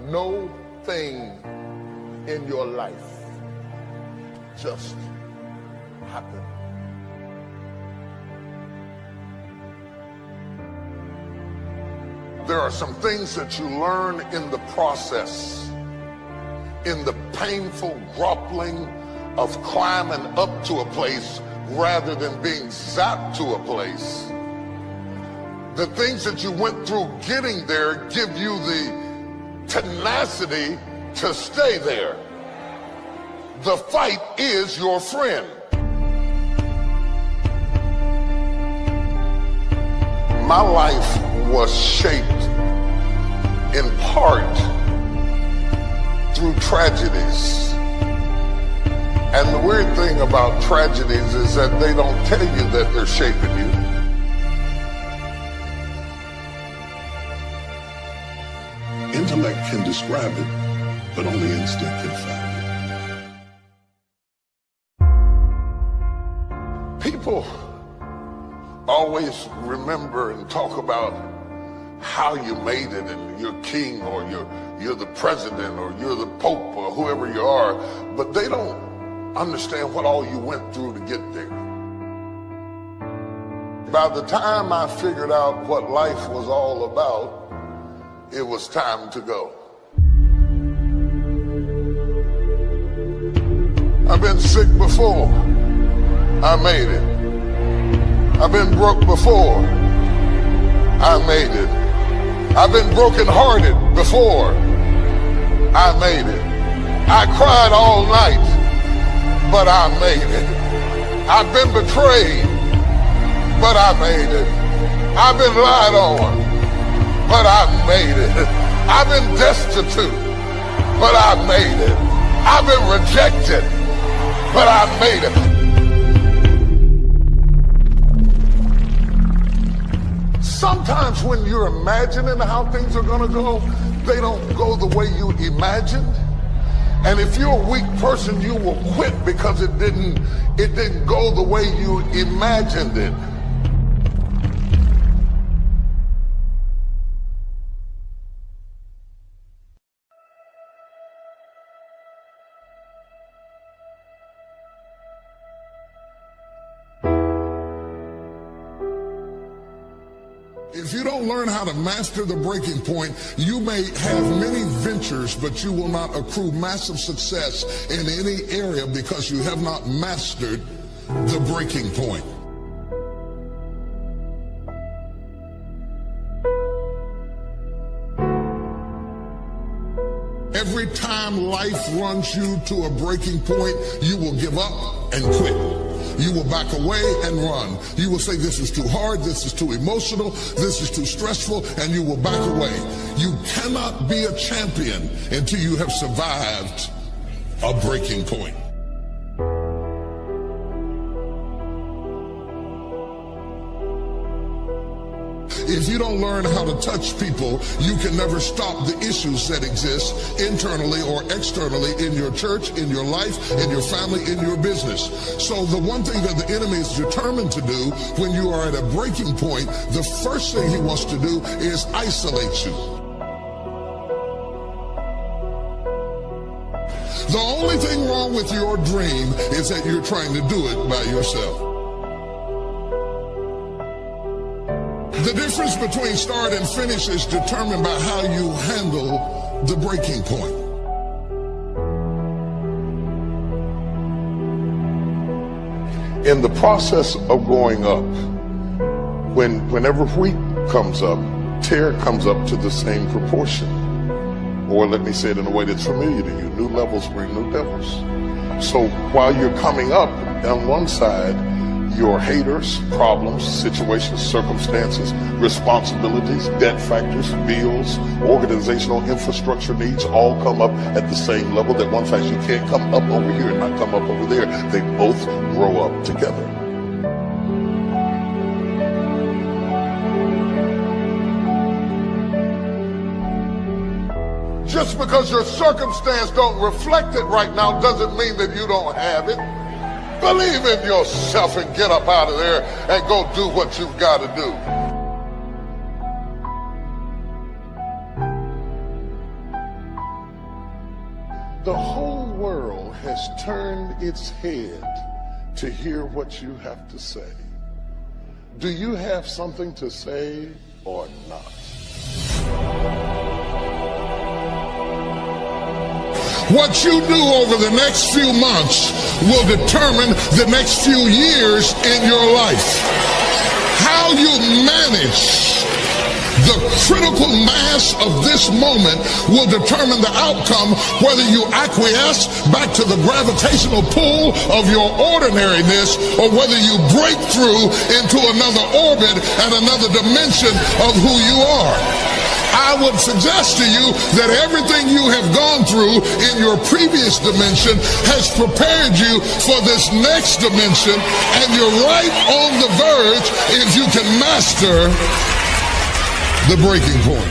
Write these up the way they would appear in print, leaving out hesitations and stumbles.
no thing in your life just happen. There are some things that you learn in the process, in the painful grappling of climbing up to a place rather than being zapped to a place. The things that you went through getting there give you the tenacity to stay there. The fight is your friend. My life was shaped in part through tragedies. And the weird thing about tragedies is that they don't tell you that they're shaping you. Intellect can describe it, but only instinct can find it. People always remember and talk about how you made it, and you're king, or you're the president, or you're the pope, or whoever you are, but they don't understand what all you went through to get there. By the time I figured out what life was all about, it was time to go. I've been sick before. I made it. I've been broke before. I made it. I've been brokenhearted before. I made it. I cried all night, but I made it. I've been betrayed, but I made it. I've been lied on, but I made it. I've been destitute, but I made it. I've been rejected, but I made it. Sometimes when you're imagining how things are gonna go, they don't go the way you imagined. And if you're a weak person, you will quit because it didn't go the way you imagined it. If you don't learn how to master the breaking point, you may have many ventures, but you will not accrue massive success in any area because you have not mastered the breaking point. Every time life runs you to a breaking point, you will give up and quit. You will back away and run. You will say, this is too hard, this is too emotional, this is too stressful, and you will back away. You cannot be a champion until you have survived a breaking point. If you don't learn how to touch people, you can never stop the issues that exist internally or externally in your church, in your life, in your family, in your business. So the one thing that the enemy is determined to do when you are at a breaking point, the first thing he wants to do is isolate you. The only thing wrong with your dream is that you're trying to do it by yourself. The difference between start and finish is determined by how you handle the breaking point. In the process of going up, whenever wheat comes up, tear comes up to the same proportion. Or let me say it in a way that's familiar to you, new levels bring new devils. So while you're coming up on one side, your haters, problems, situations, circumstances, responsibilities, debt factors, bills, organizational infrastructure needs all come up at the same level. That one fact, you can't come up over here and not come up over there. They both grow up together. Just because your circumstance don't reflect it right now doesn't mean that you don't have it. Believe in yourself and get up out of there and go do what you've got to do. The whole world has turned its head to hear what you have to say. Do you have something to say or not? What you do over the next few months will determine the next few years in your life. How you manage the critical mass of this moment will determine the outcome, whether you acquiesce back to the gravitational pull of your ordinariness or whether you break through into another orbit and another dimension of who you are. I would suggest to you that everything you have gone through in your previous dimension has prepared you for this next dimension, and you're right on the verge if you can master the breaking point.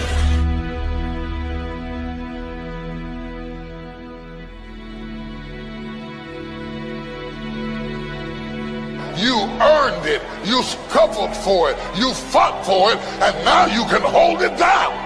You earned it, you scuffled for it, you fought for it, and now you can hold it down.